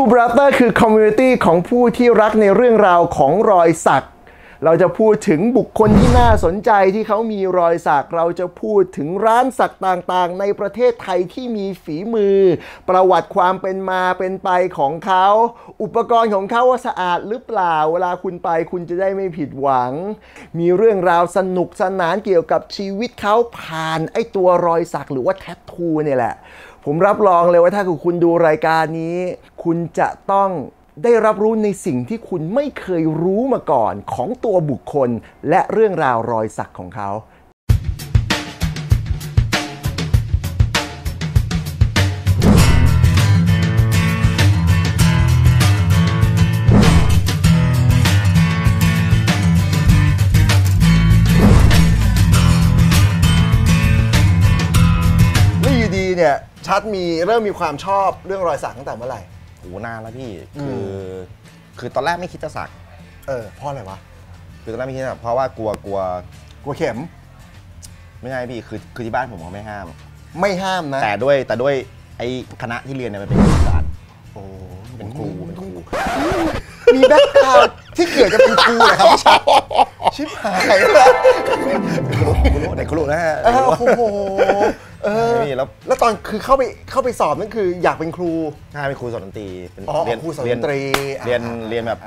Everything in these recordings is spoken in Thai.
True Brother คือคอมมูนิตี้ของผู้ที่รักในเรื่องราวของรอยสักเราจะพูดถึงบุคคลที่น่าสนใจที่เขามีรอยสักเราจะพูดถึงร้านสักต่างๆในประเทศไทยที่มีฝีมือประวัติความเป็นมาเป็นไปของเขาอุปกรณ์ของเขาว่าสะอาดหรือเปล่าเวลาคุณไปคุณจะได้ไม่ผิดหวังมีเรื่องราวสนุกสนานเกี่ยวกับชีวิตเขาผ่านไอ้ตัวรอยสักหรือว่าแทททูเนี่ยแหละผมรับรองเลยว่าถ้าคุณดูรายการนี้คุณจะต้องได้รับรู้ในสิ่งที่คุณไม่เคยรู้มาก่อนของตัวบุคคลและเรื่องราวรอยสักของเขาแล้วอยู่ดีเนี่ยชัดเริ่มมีความชอบเรื่องรอยสักตั้งแต่เมื่อไหร่โอ้นานแล้วพี่คือตอนแรกไม่คิดจะสักเพราะอะไรวะคือตอนแรกไม่คิดจะเพราะว่ากลัวเข็มไม่ใช่พี่คือที่บ้านผมเขาไม่ห้ามนะแต่ด้วยไอ้คณะที่เรียนเนี่ยมันเป็นครูศาสตร์เป็นครูมีแบ็คกราวด์ที่เกิดจะเป็นครูเหรอครับชิบหายแล้วเด็กครูนะฮะโอ้โหแล้วตอนคือเข้าไปสอบนั่นคืออยากเป็นครูใช่เป็นครูสอนดนตรีเรียนครูสอนดนตรีเรียนแบบ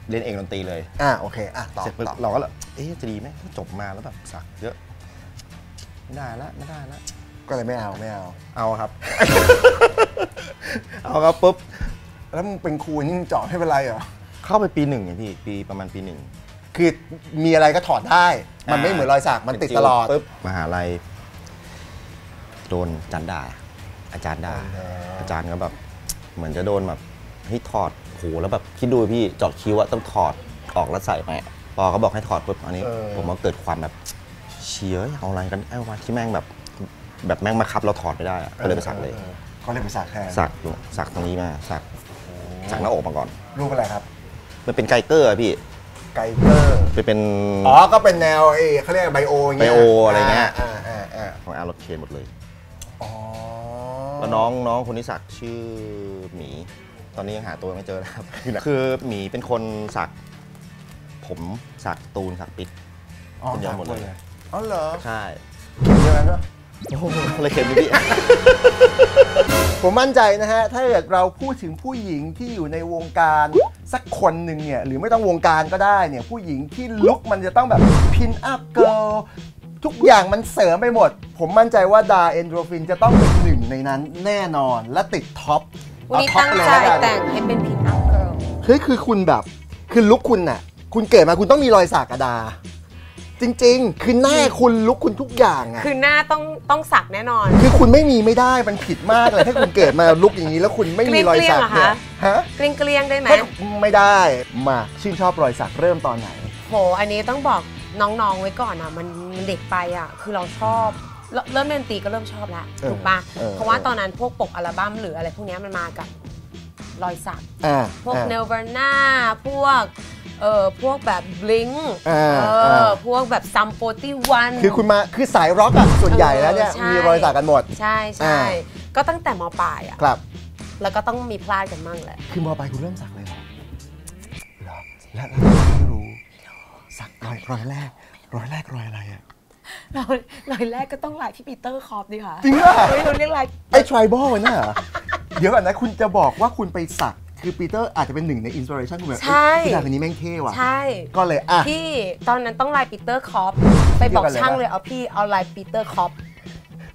เรียนเองดนตรีเลยโอเคต่อเสร็จเราก็จะดีไหมจบมาแล้วแบบสักเยอะไม่ได้ละก็เลยไม่เอาครับ เอาครับปุ๊บแล้วมึงเป็นครูนี่เจาะให้เป็นไรเหรอเข้าไปปี 1ไงพี่ประมาณปี 1คือมีอะไรก็ถอดได้มันไม่เหมือนรอยสักมันติดตลอดปุ๊บมหาลัยโดนอาจารย์ด่าอาจารย์ก็แบบเหมือนจะโดนแบบให้ถอดโหแล้วแบบคิดดูพี่เจาะคิ้วอะต้องถอดออกแล้วใส่ไหมพอเขาบอกให้ถอดปุ๊บอันนี้ผมก็เกิดความแบบเชียเอาอะไรกันมาที่แม่งแบบแม่งมาคับเราถอดไม่ได้ก็เลยไปสักเลยก็เลยไปสักแทนสักตรงนี้มาสักหน้าอกมาก่อนรูปอะไรครับมันเป็นไกเกอร์พี่ไกเกอร์เป็นก็เป็นแนวเขาเรียกไบโออะไรเงี้ยของอาร์โรเคนหมดเลยแล้วน้องคนที่สักชื่อหมีตอนนี้ยังหาตัวไม่เจอนะครับคือหมีเป็นคนสักผมสักตูนสักปิดเป็นยอมหมดเลยเหรอใช่เยอะนะโอ้โหอะไรเข็มพี่ผมมั่นใจนะฮะถ้าเกิดเราพูดถึงผู้หญิงที่อยู่ในวงการสักคนหนึ่งเนี่ยหรือไม่ต้องวงการก็ได้เนี่ยผู้หญิงที่ลุคมันจะต้องแบบพินอัพเกิร์ลทุกอย่างมันเสริมไปหมดผมมั่นใจว่าดาเอนโดรฟินจะต้องเป็นหนึ่งในนั้นแน่นอนและติดท็อปวันนี้ตั้งใจแต่งให้เป็นพินอัพเกิร์ลเฮ้ยคือคุณแบบคือลุคคุณน่ะคุณเกิดมาคุณต้องมีรอยสักดาจริงๆคือหน้าคุณลุคคุณทุกอย่างอ่ะคือหน้าต้องสักแน่นอนคือคุณไม่มีไม่ได้มันผิดมากเลยถ้าคุณเกิดมาลุคอย่างนี้แล้วคุณไม่มีรอยสักเนี่ยเกลี้ยงได้ไหมไม่ได้มาชื่นชอบรอยสักเริ่มตอนไหนโหอันนี้ต้องบอกน้องๆไว้ก่อนอ่ะมันเด็กไปอ่ะคือเราชอบเริ่มเล่นตีก็เริ่มชอบแล้วถูกปะเพราะว่าตอนนั้นพวกปกอัลบั้มหรืออะไรพวกนี้มันมากับรอยสักพวก Nirvana พวกแบบ Blink พวกแบบ Sum 41คือคุณมาคือสายร็อกอ่ะส่วนใหญ่แล้วเนี่ยมีรอยสักกันหมดใช่ก็ตั้งแต่ม.ปลายอ่ะครับแล้วก็ต้องมีพลาดกันมั่งแหละคือม.ปลายคุณเริ่มสักเลยเหรอแล้วไม่รู้สักรอยแรกรอยอะไรอ่ะรอยแรกก็ต้องลายพี่ปีเตอร์คอปดิค่ะจริงป่ะไม่รู้เรียกลายไอ้ tribal น่ะเดี๋ยวก่อนนะคุณจะบอกว่าคุณไปสักคือปีเตอร์อาจจะเป็นหนึ่งในอินสปิเรชันคุณแบบผู้ชายคนนี้แม่งเท่ว่ะใช่ก็เลยพี่ตอนนั้นต้องลายปีเตอร์คอปไปบอกช่างเลยเอาลายปีเตอร์คอป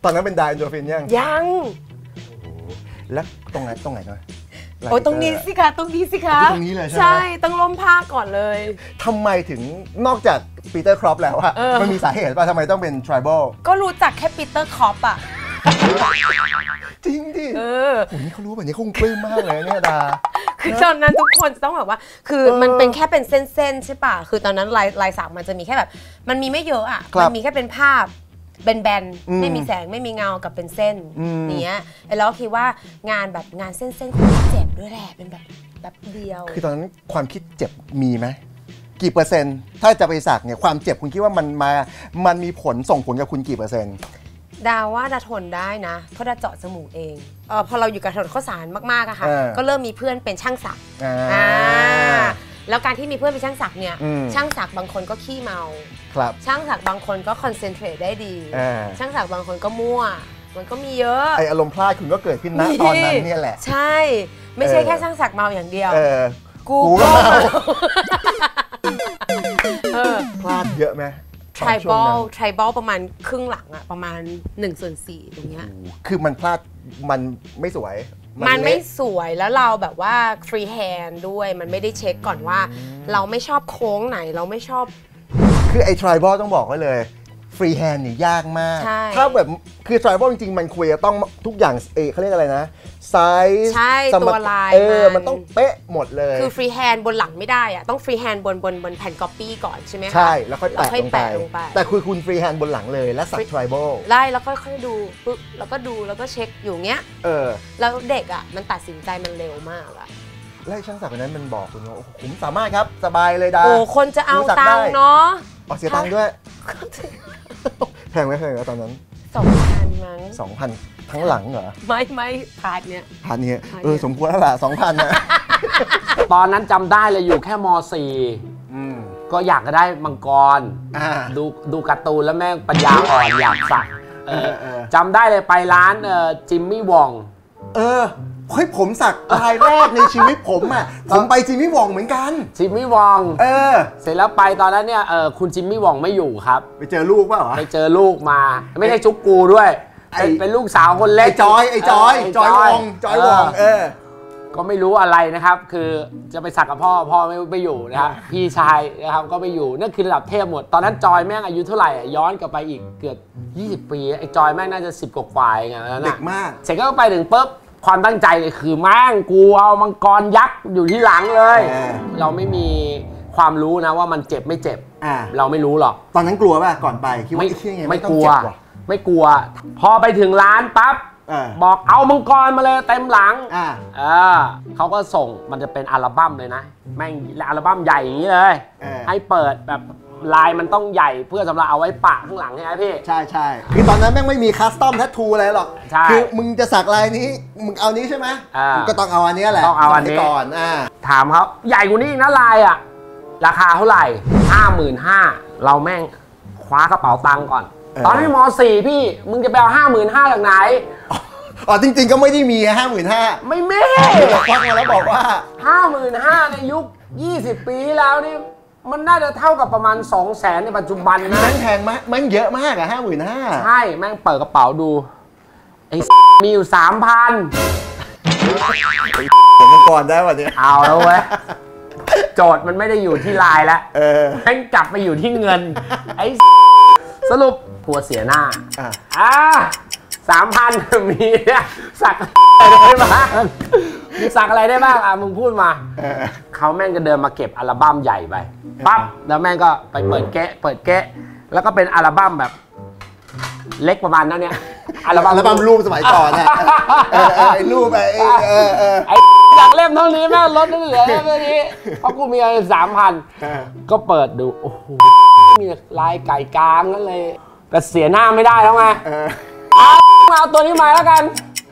ตอนนั้นเป็นไดโนฟินยังแล้วตรงไหนหน่อยโอ้ตรงนี้สิคะตรงนี้เลยใช่ไหมใช่ต้องล้มผ้าก่อนเลยทำไมถึงนอกจากปีเตอร์ครอปแล้วอะมันมีสาเหตุป่ะทำไมต้องเป็น tribal ก็รู้จักแค่ปีเตอร์คอปอะจริงดิโอ้นี่เขารู้แบบนี้คงปลื้มมากเลยเนี่ยดาคือตอนนั้นทุกคนจะต้องแบบว่าคือมันเป็นแค่เป็นเส้นๆใช่ป่ะคือตอนนั้นลายสักมันจะมีแค่แบบมันมีไม่เยอะอะมันมีแค่เป็นภาพแบนๆไม่มีแสงไม่มีเงากับเป็นเส้นเนี้ยแล้วคิดว่างานแบบงานเส้นๆคุณเจ็บด้วยแหละเป็นแบบเดียวคือตอนนั้นความคิดเจ็บมีไหมกี่เปอร์เซ็นต์ถ้าจะไปสักเนี่ยความเจ็บคุณคิดว่ามันมีผลส่งผลกับคุณกี่เปอร์เซ็นต์ ดาว่าดาทนได้นะเพราะดาเจาะจมูกเองพอเราอยู่กับถนนข้าวสารมากๆอะค่ะก็เริ่มมีเพื่อนเป็นช่างศักดิ์แล้วการที่มีเพื่อนเป็นช่างศักดิ์เนี่ยช่างศักดิ์บางคนก็ขี้เมาครับช่างศักดิ์บางคนก็คอนเซนเทรตได้ดีช่างศักดิ์บางคนก็มั่วมันก็มีเยอะไออารมณ์พลาดคุณก็เกิดขึ้นนะตอนนั้นเนี่ยแหละใช่ไม่ใช่แค่ช่างศักดิ์เมาอย่างเดียวกูก็เมาพลาดเยอะไหมไทบอลประมาณครึ่งหลังอะประมาณ1/4ตรงเนี้ยคือมันพลาดมันไม่สวยมันไม่สวยแล้วเราแบบว่าฟรีแฮนด์ด้วยมันไม่ได้เช็คก่อนว่าเราไม่ชอบโค้งไหนเราไม่ชอบคือไอ้ทริบอลต้องบอกไว้เลยฟรีแฮนด์เนี่ยยากมากถ้าแบบคือทริบอลจริงๆมันควรจะต้องทุกอย่างเขาเรียกอะไรนะไซส์ตัวลายมันต้องเป๊ะหมดเลยคือฟรีแฮนด์บนหลังไม่ได้อะต้องฟรีแฮนด์บนแผ่นก๊อปปี้ก่อนใช่ไหมคะใช่แล้วค่อยแปะลงไปแต่คุณฟรีแฮนด์บนหลังเลยและสักทริบอลได้แล้วค่อยๆดูปุ๊บแล้วก็ดูแล้วก็เช็คอยู่เงี้ยแล้วเด็กอะมันตัดสินใจมันเร็วมากอะแล้วช่างศักดิ์คนนั้นมันบอกคุณว่าผมสามารถครับสบายเลยดาคนจะเอาตังค์เนาะเสียตังค์ด้วยแพงไหมตอนนั้น 2,000 มั้ง 2,000 ทั้งหลังเหรอไม่พาร์ทเนี้ยสมควรแล้วล่ะ 2,000 นะตอนนั้นจำได้เลยอยู่แค่ม.4 ก็อยากจะได้มังกรดูการ์ตูนแล้วแม่งปัญญาอ่อนอยากสักจำได้เลยไปร้านจิมมี่วองเฮ้ยผมสักรายแรกในชีวิตผมอ่ะผมไปจิมมี่วองเหมือนกันจิมมี่วองเสร็จแล้วไปตอนนั้นเนี่ยคุณจิมมี่วองไม่อยู่ครับไปเจอลูกป่ะไปเจอลูกมาไม่ใช่จุกกูด้วยเป็นลูกสาวคนเล็กจอยวองก็ไม่รู้อะไรนะครับคือจะไปสักกับพ่อไม่อยู่นะครับพี่ชายนะครับก็ไปอยู่นั่นคือระดับเทพหมดตอนนั้นจอยแม่งอายุเท่าไหร่ย้อนกลับไปอีกเกือบ20 ปีไอ้จอยแม่งน่าจะ10 กว่าอย่างเงี้ยเด็กมากเสร็จก็ไปถึงปุ๊บความตั้งใจเลยคือแม่งกูเอามังกรยักษ์อยู่ที่หลังเลยเราไม่มีความรู้นะว่ามันเจ็บไม่เจ็บเราไม่รู้หรอกตอนนั้นกลัวป่ะก่อนไปคิดว่าไม่กลัวพอไปถึงร้านปั๊บบอกเอามังกรมาเลยเต็มหลังเขาก็ส่งมันจะเป็นอัลบั้มเลยนะแม่งอัลบั้มใหญ่อย่างนี้เลยให้เปิดแบบลายมันต้องใหญ่เพื่อสำหรับเอาไว้ปะข้างหลังใช่ไหมพี่ใช่คือตอนนั้นแม่งไม่มีคัสตอมแทททูอะไรหรอกคือมึงจะสักลายนี้มึงเอานี้ใช่ไหมก็ต้องเอาอันนี้แหละต้องเอาอันนี้ก่อนถามเขาใหญ่กว่านี้อีกนะลายอะราคาเท่าไหร่ 55,000เราแม่งคว้ากระเป๋าตังค์ก่อนตอนนี้ม.4 พี่มึงจะไปเอา 55,000 จากไหนจริงๆก็ไม่ได้มี 55,000ไม่มีฟังมาแล้วบอกว่า 55,000 ในยุค20 ปีแล้วนี่มันน่าจะเท่ากับประมาณ 200,000 ในปัจจุบันนะแม่งแพงมากแม่งเยอะมากอะ 55,000 ใช่แม่งเปิดกระเป๋าดูไอ้มีอยู่ 3,000มันก่อนได้วันนี้เอาแล้วเว้ยโจทย์มันไม่ได้อยู่ที่ลายแล้วแม่งกลับไปอยู่ที่เงินไอ้สรุปหัวเสียหน้า3,000 มีเนี่ยสักอะไรได้บ้างมีสักอะไรได้บ้างมึงพูดมาเขาแม่งก็เดินมาเก็บอัลบั้มใหญ่ไปปั๊บแล้วแม่งก็ไปเปิดแกะแล้วก็เป็นอัลบั้มแบบเล็กประมาณนั้นเนี่ยอัลบั้มรูปสมัยก่อนน่ะไอ้รูปไอ้จากเล่มเท่านี้แม่งลดเหลือเท่านี้เพราะกูมี3,000ก็เปิดดูโอ้โหมีลายไก่กางนั่นเลยแต่เสียหน้าไม่ได้แล้วไงเอาตัวนี้มาแล้วกัน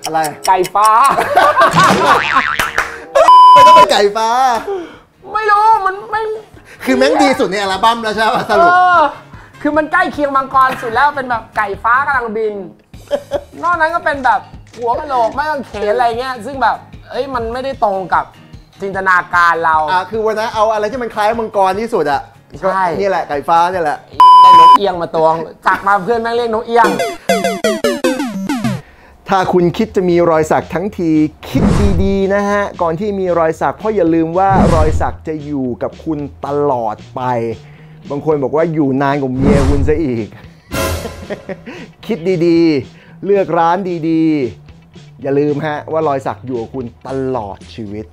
อะไรไก่ฟ้าไม่ต้องเป็นไก่ฟ้าไม่รู้มันไม่คือแม่งดีสุดในอัลบั้มแล้วใช่ไหมสรุปคือมันใกล้เคียงมังกรสุดแล้วเป็นแบบไก่ฟ้ากำลังบินนอกนั้นก็เป็นแบบหัวกะโหลกไม่ต้องเขนอะไรเงี้ยซึ่งแบบมันไม่ได้ตรงกับจินตนาการเราคือวันนั้นเอาอะไรที่มันคล้ายมังกรที่สุดอ่ะใช่นี่แหละไก่ฟ้านี่แหละนกเอียงมาตวงจักมาเพื่อนแม่งเรียกนกเอียงถ้าคุณคิดจะมีรอยสักทั้งทีคิดดีๆนะฮะก่อนที่มีรอยสักเพราะอย่าลืมว่ารอยสักจะอยู่กับคุณตลอดไปบางคนบอกว่าอยู่นานกว่าเมียคุณซะอีก คิดดีๆเลือกร้านดีๆอย่าลืมฮะว่ารอยสักอยู่กับคุณตลอดชีวิต